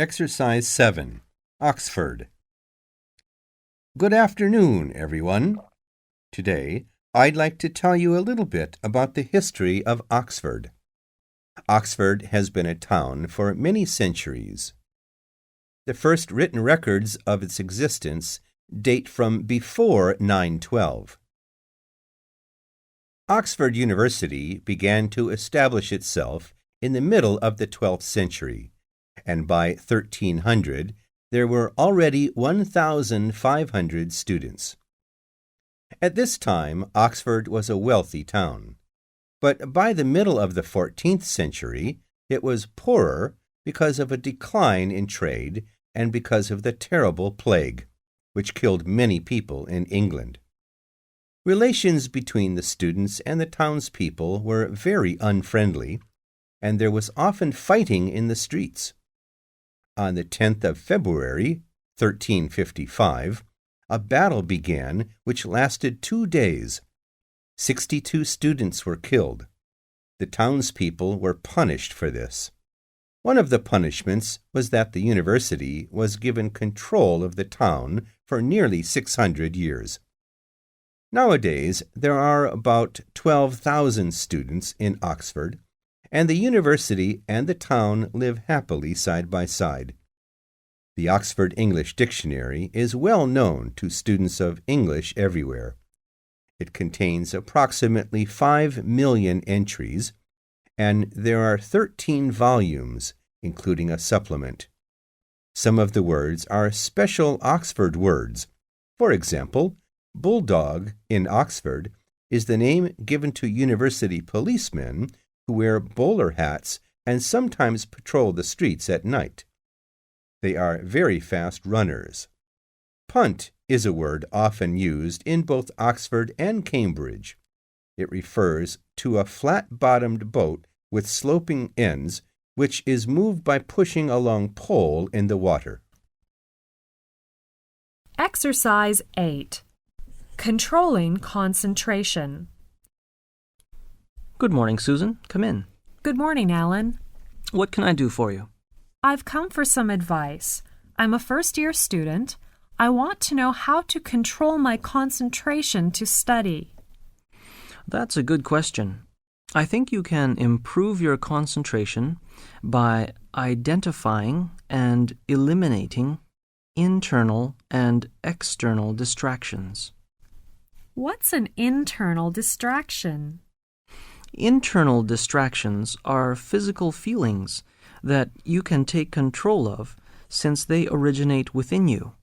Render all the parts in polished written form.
Exercise 7, Oxford. Good afternoon, everyone. Today, I'd like to tell you a little bit about the history of Oxford. Oxford has been a town for many centuries. The first written records of its existence date from before 912. Oxford University began to establish itself in the middle of the 12th century, and by 1300 there were already 1,500 students. At this time, Oxford was a wealthy town, but by the middle of the 14th century it was poorer because of a decline in trade and because of the terrible plague, which killed many people in England. Relations between the students and the townspeople were very unfriendly, and there was often fighting in the streets. On the 10th of February, 1355, a battle began which lasted 2 days. 62 students were killed. The townspeople were punished for this. One of the punishments was that the university was given control of the town for nearly 600 years. Nowadays, there are about 12,000 students in Oxford, and the university and the town live happily side by side. The Oxford English Dictionary is well known to students of English everywhere. It contains approximately 5 million entries, and there are 13 volumes, including a supplement. Some of the words are special Oxford words. For example, bulldog in Oxford is the name given to university policemen who wear bowler hats and sometimes patrol the streets at night. They are very fast runners. Punt is a word often used in both Oxford and Cambridge. It refers to a flat-bottomed boat with sloping ends, which is moved by pushing a long pole in the water. Exercise 8. Controlling concentration. Good morning, Susan. Come in. Good morning, Alan. What can I do for you? I've come for some advice. I'm a first-year student. I want to know how to control my concentration to study. That's a good question. I think you can improve your concentration by identifying and eliminating internal and external distractions. What's an internal distraction? Internal distractions are physical feelings that you can take control of since they originate within you.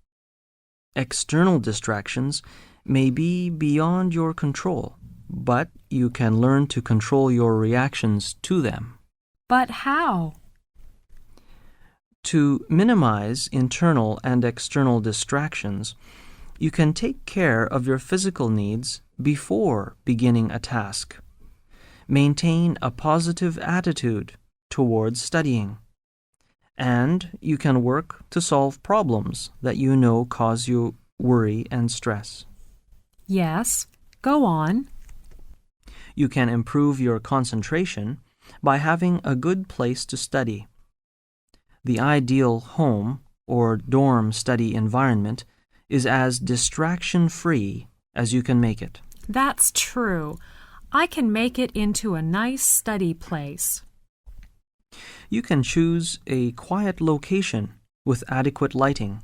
External distractions may be beyond your control, but you can learn to control your reactions to them. But how? To minimize internal and external distractions, you can take care of your physical needs before beginning a task. Maintain a positive attitude towards studying. And you can work to solve problems that you know cause you worry and stress. Yes, go on. You can improve your concentration by having a good place to study. The ideal home or dorm study environment is as distraction-free as you can make it. That's true. I can make it into a nice study place. You can choose a quiet location with adequate lighting.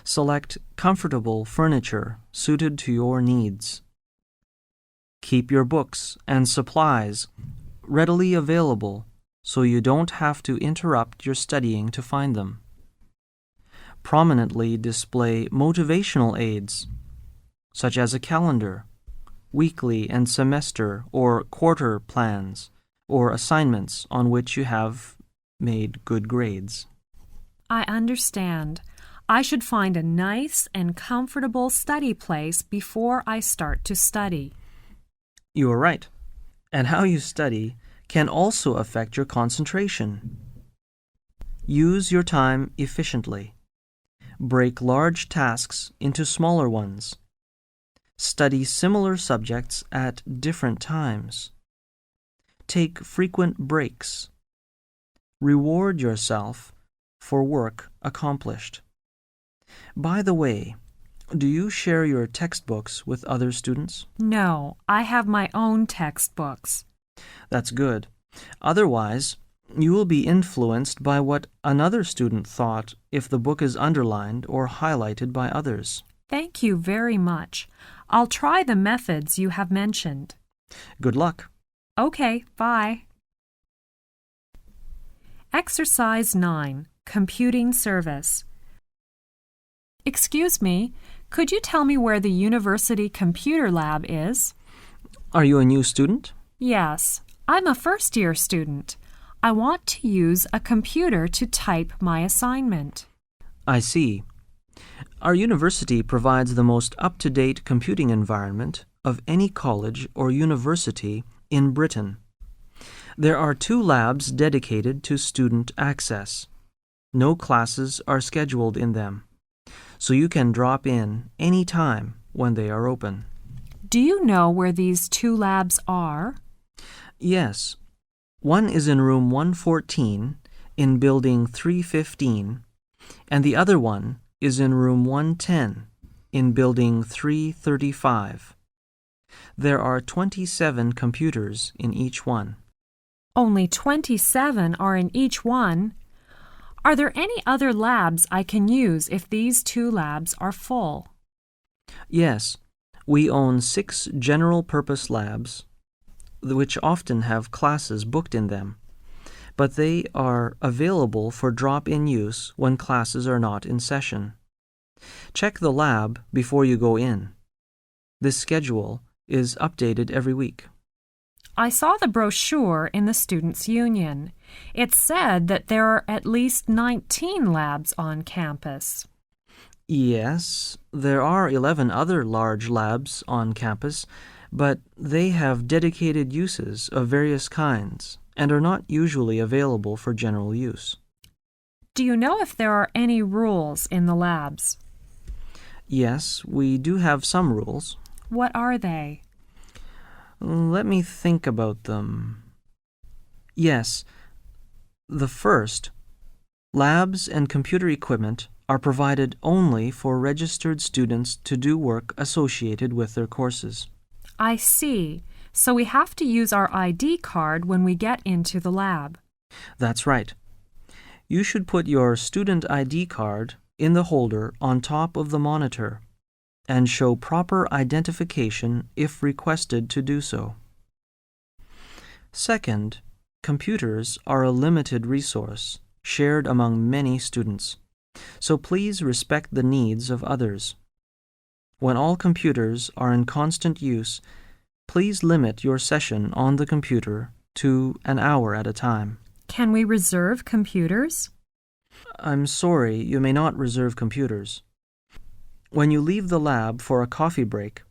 Select comfortable furniture suited to your needs. Keep your books and supplies readily available so you don't have to interrupt your studying to find them. Prominently display motivational aids, such as a calendar, weekly and semester or quarter plans, or assignments on which you have made good grades. I understand. I should find a nice and comfortable study place before I start to study. You are right. And how you study can also affect your concentration. Use your time efficiently. Break large tasks into smaller ones. Study similar subjects at different times. Take frequent breaks. Reward yourself for work accomplished. By the way, do you share your textbooks with other students? No, I have my own textbooks. That's good. Otherwise, you will be influenced by what another student thought if the book is underlined or highlighted by others. Thank you very much. I'll try the methods you have mentioned. Good luck. Okay, bye. Exercise 9, Computing Service. Excuse me, could you tell me where the university computer lab is? Are you a new student? Yes, I'm a first-year student. I want to use a computer to type my assignment. I see. Our university provides the most up-to-date computing environment of any college or university in Britain. There are 2 labs dedicated to student access. No classes are scheduled in them, so you can drop in any time when they are open. Do you know where these 2 labs are? Yes. One is in room 114 in building 315, and the other one is in room 110 in building 335. There are 27 computers in each one. Only 27 are in each one. Are there any other labs I can use if these 2 labs are full? Yes, we own 6 general-purpose labs, which often have classes booked in them, but they are available for drop-in use when classes are not in session. Check the lab before you go in. This schedule is updated every week. I saw the brochure in the Students' Union. It said that there are at least 19 labs on campus. Yes, there are 11 other large labs on campus, but they have dedicated uses of various kinds and are not usually available for general use. Do you know if there are any rules in the labs? Yes, we do have some rules. What are they? Let me think about them. Yes, the first, labs and computer equipment are provided only for registered students to do work associated with their courses. I see. So we have to use our ID card when we get into the lab. That's right. You should put your student ID card in the holder on top of the monitor and show proper identification if requested to do so. Second, computers are a limited resource shared among many students, so please respect the needs of others. When all computers are in constant use, please limit your session on the computer to an hour at a time. Can we reserve computers? I'm sorry, you may not reserve computers. When you leave the lab for a coffee break,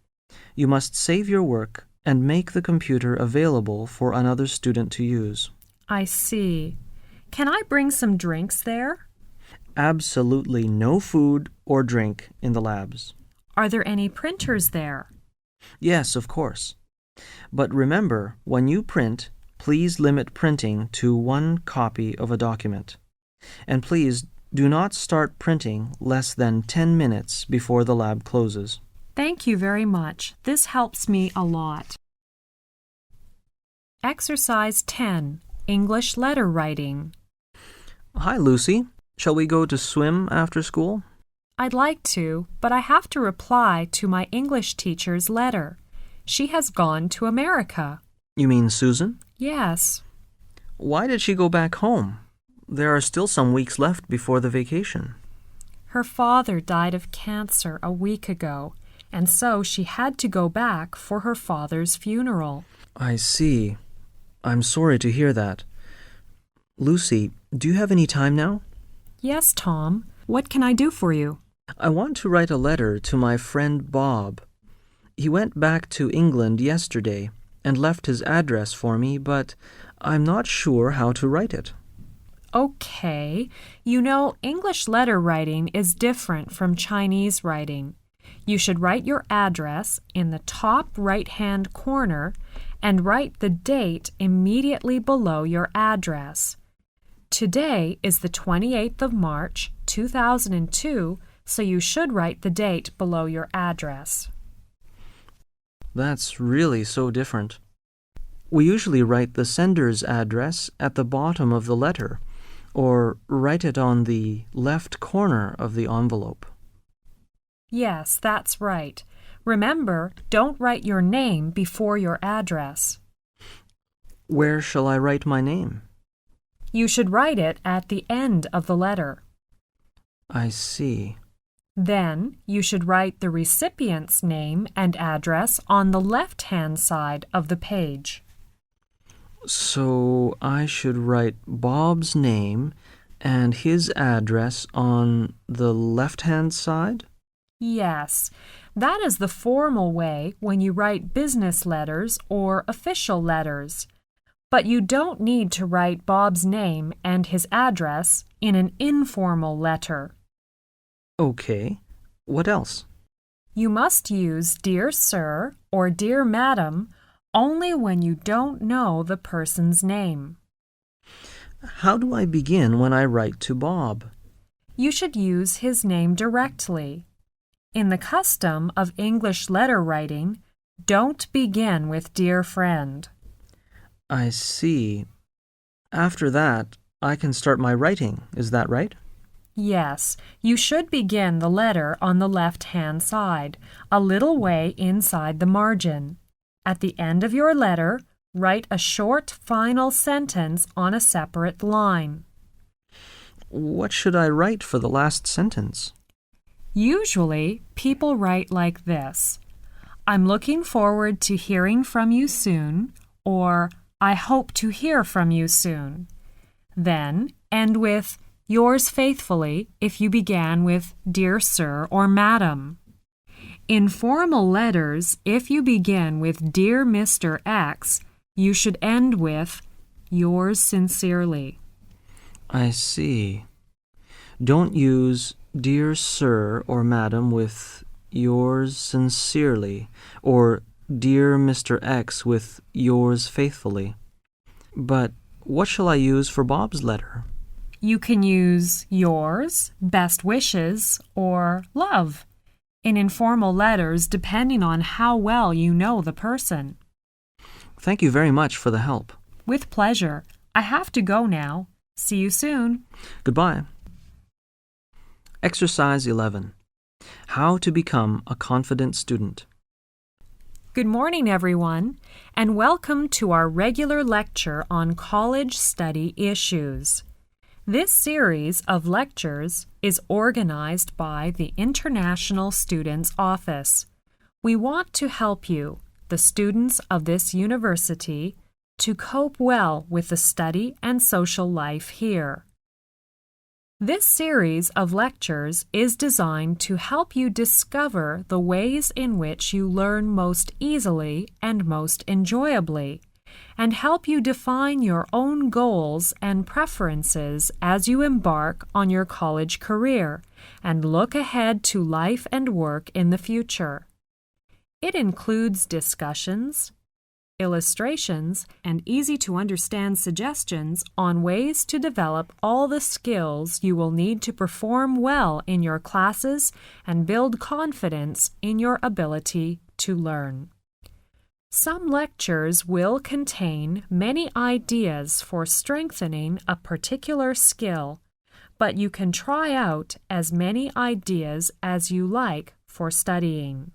you must save your work and make the computer available for another student to use. I see. Can I bring some drinks there? Absolutely no food or drink in the labs. Are there any printers there? Yes, of course. But remember, when you print, please limit printing to 1 copy of a document. And please do not start printing less than 10 minutes before the lab closes. Thank you very much. This helps me a lot. Exercise 10, English letter writing. Hi, Lucy. Shall we go to swim after school? I'd like to, but I have to reply to my English teacher's letter. She has gone to America. You mean Susan? Yes. Why did she go back home? There are still some weeks left before the vacation. Her father died of cancer a week ago, and so she had to go back for her father's funeral. I see. I'm sorry to hear that. Lucy, do you have any time now? Yes, Tom. What can I do for you? I want to write a letter to my friend Bob. He went back to England yesterday and left his address for me, but I'm not sure how to write it. Okay. You know, English letter writing is different from Chinese writing. You should write your address in the top right-hand corner and write the date immediately below your address. Today is the 28th of March, 2002, so you should write the date below your address. That's really so different. We usually write the sender's address at the bottom of the letter, or write it on the left corner of the envelope. Yes, that's right. Remember, don't write your name before your address. Where shall I write my name? You should write it at the end of the letter. I see. Then, you should write the recipient's name and address on the left-hand side of the page. So I should write Bob's name and his address on the left-hand side? Yes, that is the formal way when you write business letters or official letters. But you don't need to write Bob's name and his address in an informal letter. Okay. What else? You must use Dear Sir or Dear Madam only when you don't know the person's name. How do I begin when I write to Bob? You should use his name directly. In the custom of English letter writing, don't begin with Dear Friend. I see. After that, I can start my writing. Is that right? Yes, you should begin the letter on the left-hand side, a little way inside the margin. At the end of your letter, write a short final sentence on a separate line. What should I write for the last sentence? Usually, people write like this: I'm looking forward to hearing from you soon, or I hope to hear from you soon. Then, end with Yours faithfully if you began with Dear Sir or Madam. In formal letters, if you begin with Dear Mr. X, you should end with Yours sincerely. I see. Don't use Dear Sir or Madam with Yours sincerely, or Dear Mr. X with Yours faithfully. But what shall I use for Bob's letter? You can use yours, best wishes, or love in informal letters depending on how well you know the person. Thank you very much for the help. With pleasure. I have to go now. See you soon. Goodbye. Exercise 11. How to become a confident student. Good morning, everyone, and welcome to our regular lecture on college study issues. This series of lectures is organized by the International Students Office. We want to help you, the students of this university, to cope well with the study and social life here. This series of lectures is designed to help you discover the ways in which you learn most easily and most enjoyably, and help you define your own goals and preferences as you embark on your college career and look ahead to life and work in the future. It includes discussions, illustrations, and easy-to-understand suggestions on ways to develop all the skills you will need to perform well in your classes and build confidence in your ability to learn. Some lectures will contain many ideas for strengthening a particular skill, but you can try out as many ideas as you like for studying.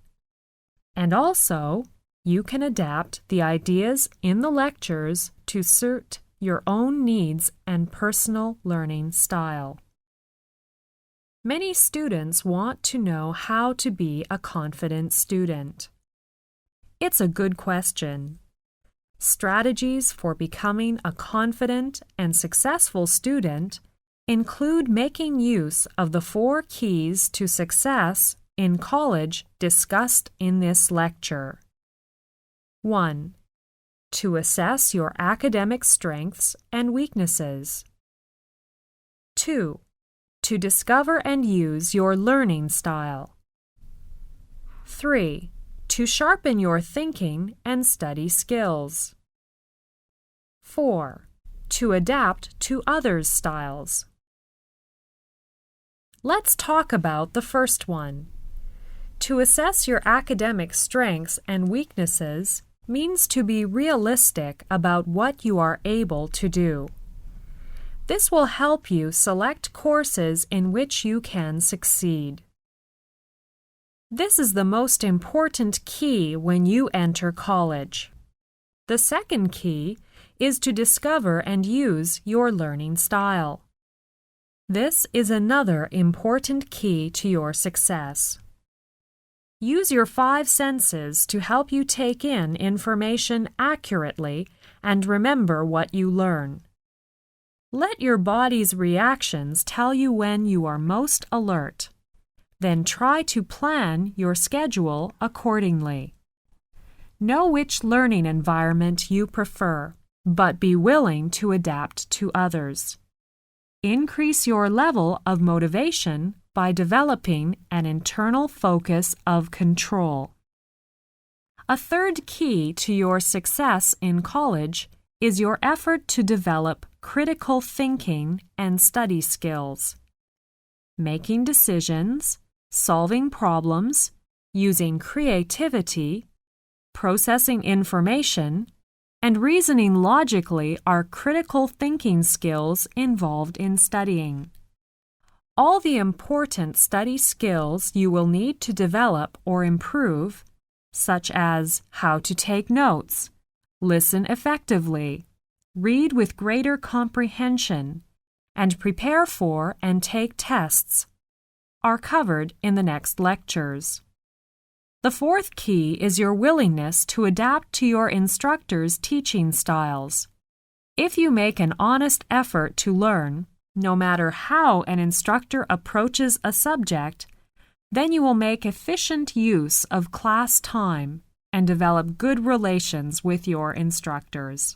And also, you can adapt the ideas in the lectures to suit your own needs and personal learning style. Many students want to know how to be a confident student. It's a good question. Strategies for becoming a confident and successful student include making use of the 4 keys to success in college discussed in this lecture. 1. To assess your academic strengths and weaknesses. 2. To discover and use your learning style. 3. To sharpen your thinking and study skills. 4. to adapt to others' styles. Let's talk about the first one. To assess your academic strengths and weaknesses means to be realistic about what you are able to do. This will help you select courses in which you can succeed. This is the most important key when you enter college. The second key is to discover and use your learning style. This is another important key to your success. Use your 5 senses to help you take in information accurately and remember what you learn. Let your body's reactions tell you when you are most alert. Then try to plan your schedule accordingly. Know which learning environment you prefer, but be willing to adapt to others. Increase your level of motivation by developing an internal focus of control. A third key to your success in college is your effort to develop critical thinking and study skills. Making decisions, solving problems, using creativity, processing information, and reasoning logically are critical thinking skills involved in studying. All the important study skills you will need to develop or improve, such as how to take notes, listen effectively, read with greater comprehension, and prepare for and take tests, are covered in the next lectures. The fourth key is your willingness to adapt to your instructor's teaching styles. If you make an honest effort to learn, no matter how an instructor approaches a subject, then you will make efficient use of class time and develop good relations with your instructors.